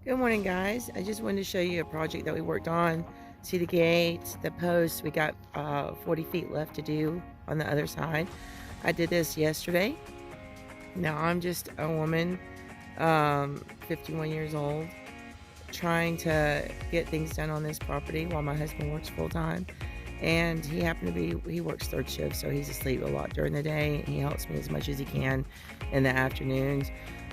Good morning, guys. I just wanted to show you a project that we worked on. See the gates, the posts. We got 40 feet left to do on the other side. I did this yesterday. Now I'm just a woman, 51 years old, trying to get things done on this property while my husband works full time. And he works third shift, so he's asleep a lot during the day. He helps me as much as he can in the afternoons.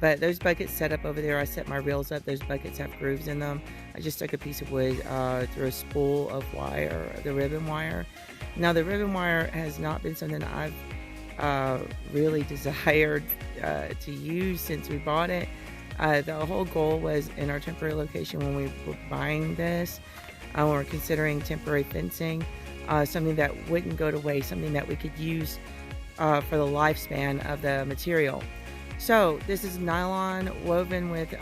But those buckets set up over there, I set my reels up. Those buckets have grooves in them. I just stuck a piece of wood through a spool of wire, the ribbon wire. Now, the ribbon wire has not been something I've really desired to use since we bought it. The whole goal was in our temporary location when we were buying this, we were considering temporary fencing, something that wouldn't go to waste, something that we could use for the lifespan of the material. So this is nylon woven with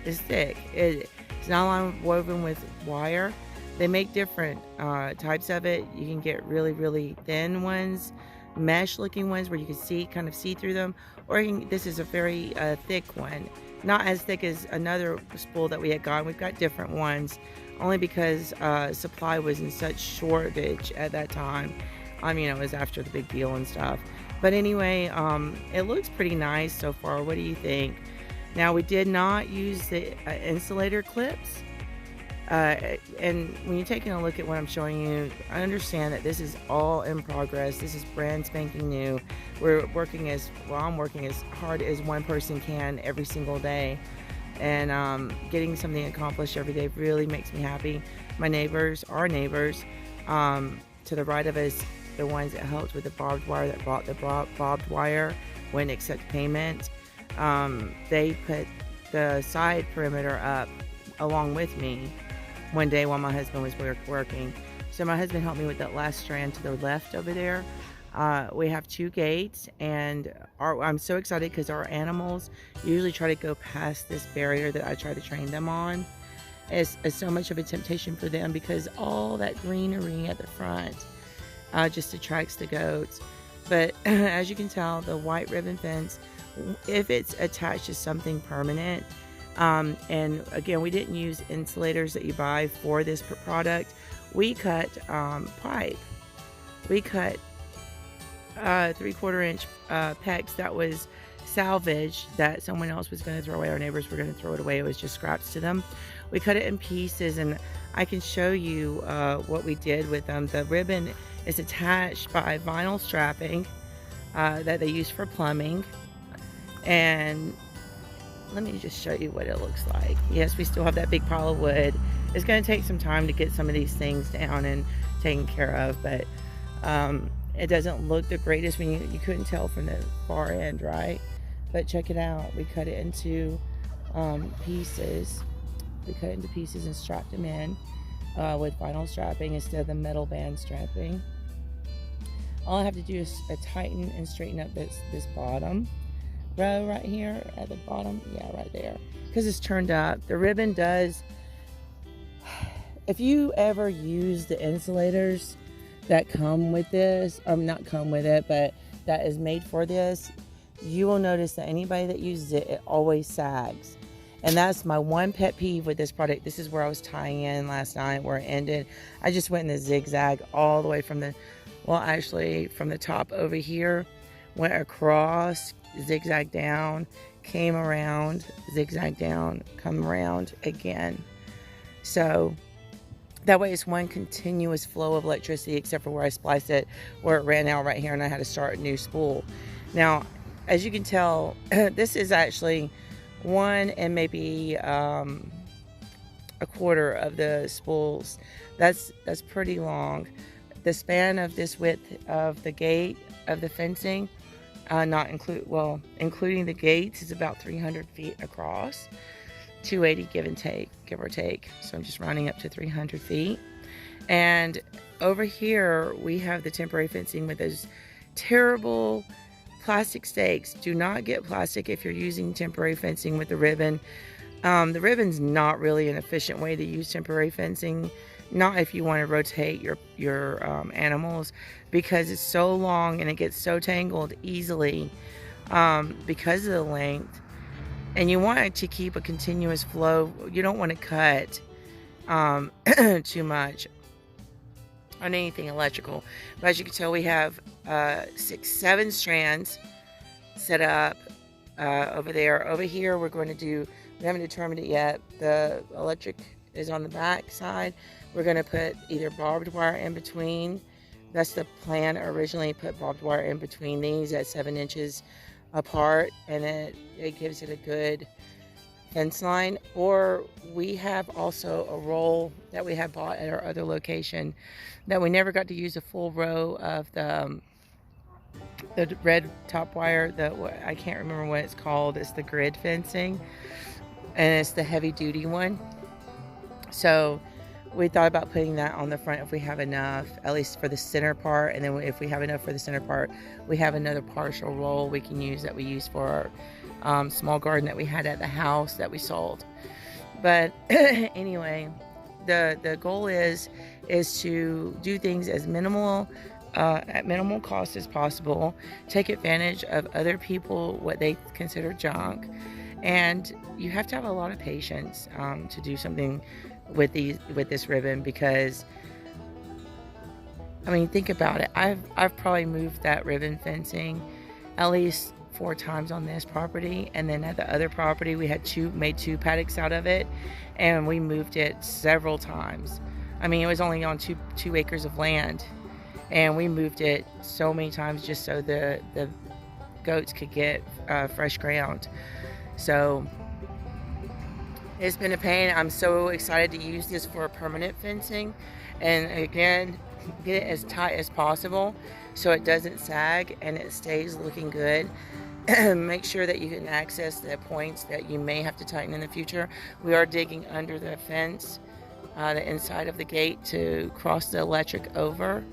it's thick. It's nylon woven with wire. They make different types of it. You can get really thin ones, mesh looking ones where you can kind of see through them, or this is a very thick one, not as thick as another spool that we had gotten. We've got different ones only because supply was in such shortage at that time. It was after the big deal and stuff. But anyway, it looks pretty nice so far. What do you think? Now, we did not use the insulator clips. And when you're taking a look at what I'm showing you, I understand that this is all in progress. This is brand spanking new. I'm working as hard as one person can every single day. And getting something accomplished every day really makes me happy. Our neighbors, to the right of us, the ones that helped with the barbed wire, that bought the barbed wire, wouldn't accept payment. They put the side perimeter up along with me one day while my husband was working. So my husband helped me with that last strand to the left over there. We have two gates, and I'm so excited because our animals usually try to go past this barrier that I try to train them on. It's so much of a temptation for them because all that greenery at the front just attracts the goats. But as you can tell, the white ribbon fence, if it's attached to something permanent, and again, we didn't use insulators that you buy for this product. We cut pipe. We cut 3/4 inch PEX that was salvage that someone else was going to throw away. Our neighbors were going to throw it away. It was just scraps to them. We cut it in pieces, and I can show you what we did with them. The ribbon is attached by vinyl strapping that they use for plumbing. And let me just show you what it looks like. Yes, we still have that big pile of wood. It's going to take some time to get some of these things down and taken care of, but it doesn't look the greatest when you couldn't tell from the far end, right? But check it out. We cut it into pieces. We cut it into pieces and strapped them in with vinyl strapping instead of the metal band strapping. All I have to do is tighten and straighten up this bottom row right here at the bottom. Yeah, right there. Because it's turned up. The ribbon does... If you ever use the insulators that come with this, or not come with it, but that is made for this, you will notice that anybody that uses it, it always sags. And that's my one pet peeve with this product. This is where I was tying in last night, where it ended. I just went in the zigzag all the way from the top over here, went across, zigzag down, came around, zigzag down, come around again. So that way it's one continuous flow of electricity, except for where I spliced it, where it ran out right here and I had to start a new spool. Now, as you can tell, this is actually one and maybe a quarter of the spools. That's pretty long. The span of this width of the gate of the fencing, including the gates, is about 300 feet across. 280 give or take. So I'm just rounding up to 300 feet. And over here we have the temporary fencing with those terrible plastic stakes. Do not get plastic if you're using temporary fencing with the ribbon. The ribbon's not really an efficient way to use temporary fencing. Not if you want to rotate your animals, because it's so long and it gets so tangled easily because of the length. and you want it to keep a continuous flow. You don't want to cut too much on anything electrical. But as you can tell, we have 7 strands set up over there. Over here, we're going to do, we haven't determined it yet. The electric is on the back side. We're going to put either barbed wire in between. That's the plan originally, put barbed wire in between these at 7 inches apart, and it gives it a good fence line. Or we have also a roll that we had bought at our other location that we never got to use a full row of the red top wire. I can't remember what it's called. It's the grid fencing, and it's the heavy duty one. So we thought about putting that on the front if we have enough, at least for the center part. And then if we have enough for the center part, we have another partial roll we can use that we use for our small garden that we had at the house that we sold. But anyway, the goal is to do things as minimal at minimal cost as possible, take advantage of other people, what they consider junk. And you have to have a lot of patience to do something with this ribbon, because I mean, think about it. I've probably moved that ribbon fencing at least 4 times on this property, and then at the other property we had made 2 paddocks out of it, and we moved it several times. I mean, it was only on 2 acres of land, and we moved it so many times just so the goats could get fresh ground. So it's been a pain. I'm so excited to use this for permanent fencing, and again, get it as tight as possible so it doesn't sag and it stays looking good. Make sure that you can access the points that you may have to tighten in the future. We are digging under the fence, the inside of the gate, to cross the electric over,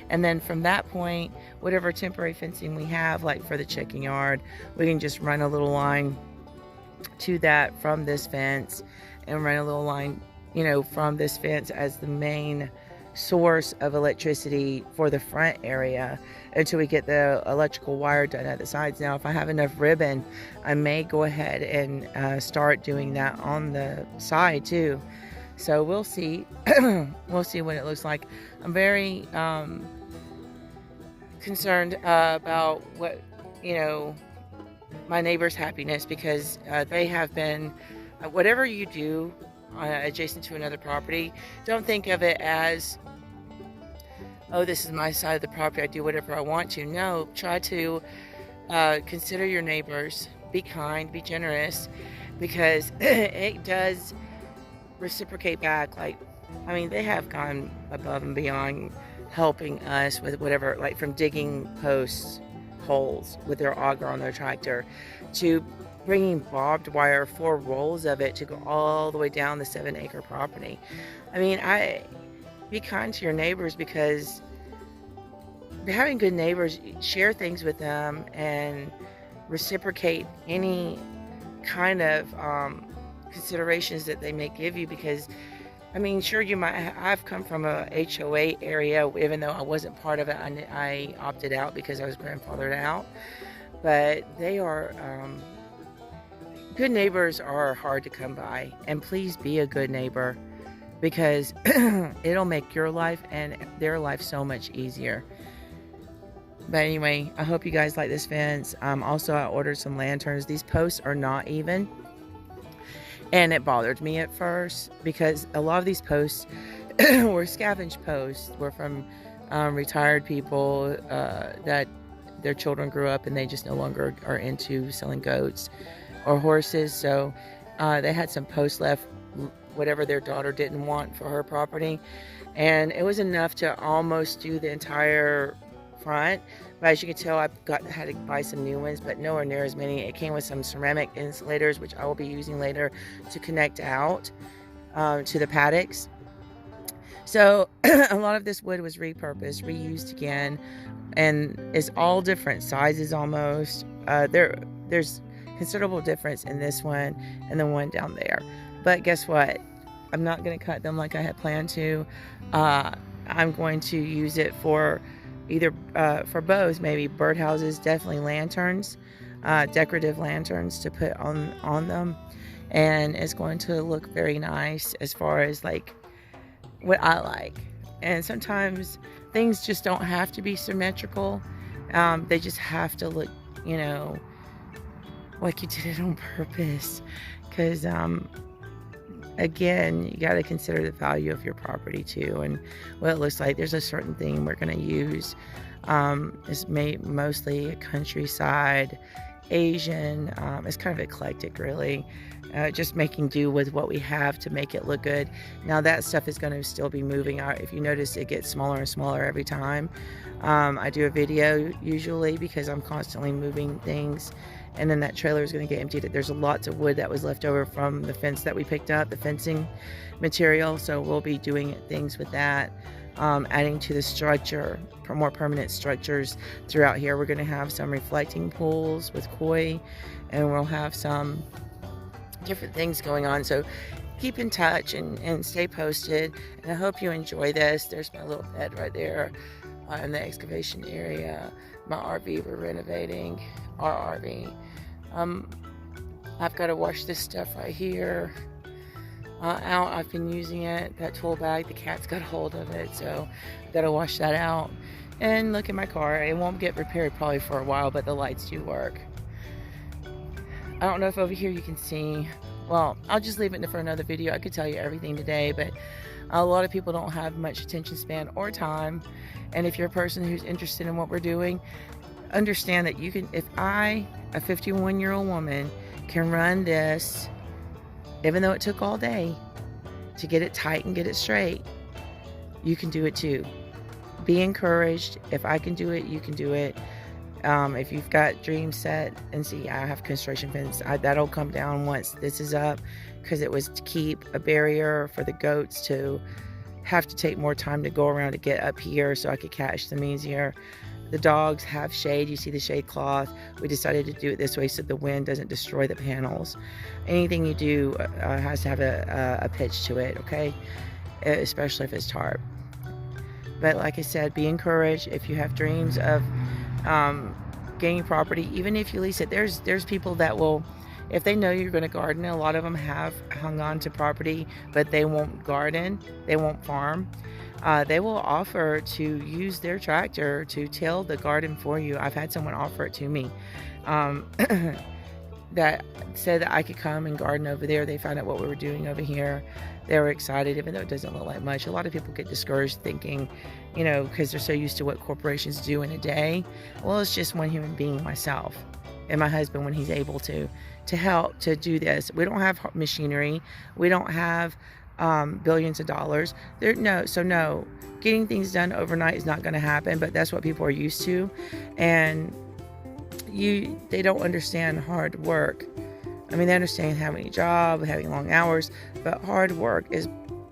and then from that point, whatever temporary fencing we have, like for the chicken yard, we can just run a little line to that from this fence, and run a little line, you know, from this fence as the main source of electricity for the front area until we get the electrical wire done at the sides. Now, if I have enough ribbon, I may go ahead and start doing that on the side too. So we'll see. We'll see what it looks like. I'm very concerned about what, you know, my neighbor's happiness, because they have been, whatever you do adjacent to another property, don't think of it as, oh, this is my side of the property, I do whatever I want to. No, try to consider your neighbors, be kind, be generous, because it does reciprocate back. Like, I mean, they have gone above and beyond helping us with whatever, like from digging holes with their auger on their tractor, to bringing barbed wire, 4 rolls of it, to go all the way down the 7-acre property. I mean, be kind to your neighbors, because having good neighbors, share things with them and reciprocate any kind of considerations that they may give you. Because I mean, sure, I've come from a HOA area, even though I wasn't part of it. I opted out because I was grandfathered out. But they are, good neighbors are hard to come by. And please be a good neighbor, because it'll make your life and their life so much easier. But anyway, I hope you guys like this fence. Also, I ordered some lanterns. These posts are not even. And it bothered me at first, because a lot of these posts were scavenged posts, were from retired people that their children grew up and they just no longer are into selling goats or horses. So they had some posts left, whatever their daughter didn't want for her property. And it was enough to almost do the entire front. But as you can tell, I had to buy some new ones, but nowhere near as many. It came with some ceramic insulators, which I will be using later to connect out to the paddocks. So a lot of this wood was repurposed, reused again, and it's all different sizes almost. There's considerable difference in this one and the one down there. But guess what? I'm not going to cut them like I had planned to. I'm going to use it for either for bows, maybe birdhouses, definitely lanterns. decorative lanterns to put on them, and it's going to look very nice as far as like what I like. And sometimes things just don't have to be symmetrical. They just have to look, you know, like you did it on purpose. Because again, you got to consider the value of your property too, and what it looks like. There's a certain theme we're going to use. It's mostly a countryside, Asian. It's kind of eclectic, really. Just making do with what we have to make it look good. Now that stuff is going to still be moving out. If you notice, it gets smaller and smaller every time. I do a video usually because I'm constantly moving things, and then that trailer is going to get emptied. There's lots of wood that was left over from the fence that we picked up, the fencing material, so we'll be doing things with that. Adding to the structure for more permanent structures throughout here. We're going to have some reflecting pools with koi, and we'll have some different things going on. So keep in touch and stay posted, and I hope you enjoy this. There's my little bed right there in the excavation area. My RV we're renovating, our RV. I've got to wash this stuff right here out. I've been using it, that tool bag. The cat's got a hold of it, so I've got to wash that out. And look at my car. It won't get repaired probably for a while, but the lights do work. I don't know if over here you can see. Well, I'll just leave it for another video. I could tell you everything today, but a lot of people don't have much attention span or time. And if you're a person who's interested in what we're doing, understand that you can, if I, a 51-year-old woman, can run this, even though it took all day to get it tight and get it straight, you can do it too. Be encouraged. If I can do it, you can do it. If you've got dreams set, and see, I have construction fence, that'll come down once this is up, because it was to keep a barrier for the goats to have to take more time to go around to get up here so I could catch them easier. The dogs have shade. You see the shade cloth. We decided to do it this way so the wind doesn't destroy the panels. Anything you do has to have a pitch to it, okay? Especially if it's tarp. But like I said, be encouraged. If you have dreams of gaining property, even if you lease it, there's people that will, if they know you're going to garden, a lot of them have hung on to property, but they won't garden, they won't farm. They will offer to use their tractor to till the garden for you. I've had someone offer it to me that said that I could come and garden over there. They found out what we were doing over here. They were excited, even though it doesn't look like much. A lot of people get discouraged thinking, you know, because they're so used to what corporations do in a day. Well, it's just one human being, myself, and my husband, when he's able to help to do this. We don't have machinery. We don't have billions of dollars. No, getting things done overnight is not going to happen, but that's what people are used to. And they don't understand hard work. I mean, they understand having a job, having long hours, but hard work is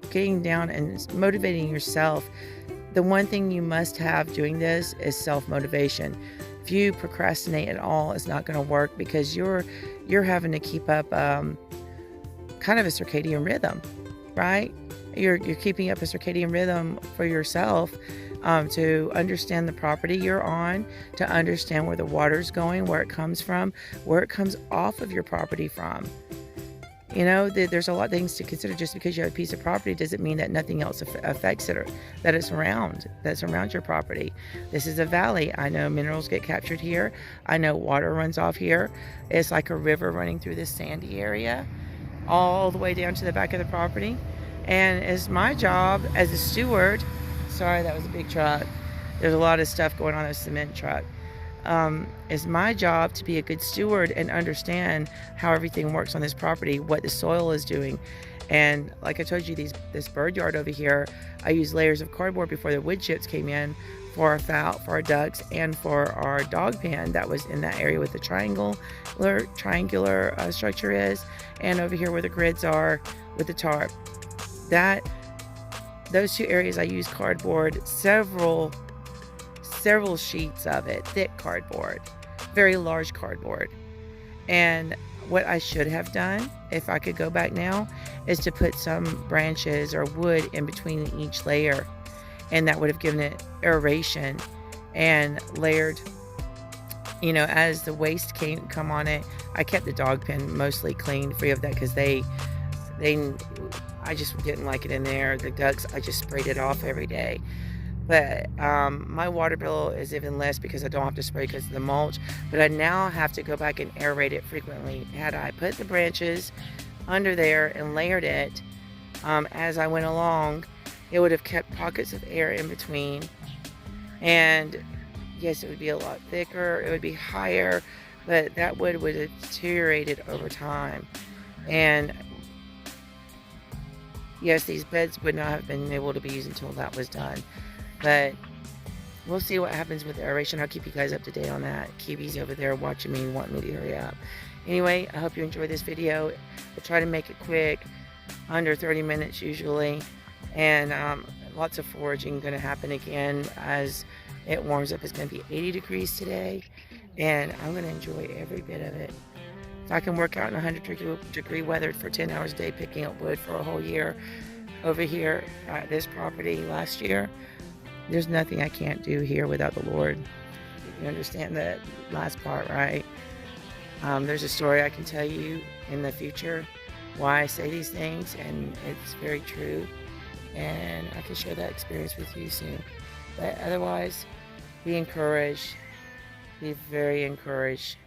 getting down and motivating yourself. The one thing you must have doing this is self-motivation. If you procrastinate at all, it's not going to work, because you're having to keep up kind of a circadian rhythm, right? You're keeping up a circadian rhythm for yourself, to understand the property you're on, to understand where the water's going, where it comes from, where it comes off of your property from. You know, there's a lot of things to consider. Just because you have a piece of property doesn't mean that nothing else affects it, or that it's around your property. This is a valley. I know minerals get captured here. I know water runs off here. It's like a river running through this sandy area all the way down to the back of the property. And it's my job as a steward. Sorry, that was a big truck. There's a lot of stuff going on in a cement truck. It's my job to be a good steward and understand how everything works on this property, what the soil is doing. And like I told you, this bird yard over here, I used layers of cardboard before the wood chips came in for our fowl, for our ducks, and for our dog pen that was in that area with the triangular structure is, and over here where the grids are with the tarp. Those two areas I used cardboard, several sheets of it, thick cardboard, very large cardboard. And what I should have done, if I could go back now, is to put some branches or wood in between each layer, and that would have given it aeration and layered You know, as the waste come on it, I kept the dog pen mostly clean, free of that, because they I just didn't like it in there. The ducks, I just sprayed it off every day. But my water bill is even less because I don't have to spray because of the mulch. But I now have to go back and aerate it frequently. Had I put the branches under there and layered it as I went along, it would have kept pockets of air in between. And yes, it would be a lot thicker, it would be higher, but that wood would have deteriorated over time. And yes, these beds would not have been able to be used until that was done. But we'll see what happens with the aeration. I'll keep you guys up to date on that. Kiwi's over there watching me and wanting me to hurry up. Anyway, I hope you enjoyed this video. I'll try to make it quick, under 30 minutes usually. And lots of foraging going to happen again as it warms up. It's going to be 80 degrees today, and I'm going to enjoy every bit of it. If I can work out in 100-degree weather for 10 hours a day picking up wood for a whole year over here at this property last year, there's nothing I can't do here without the Lord. You understand that last part, right? There's a story I can tell you in the future why I say these things, and it's very true. And I can share that experience with you soon. But otherwise, be encouraged. Be very encouraged.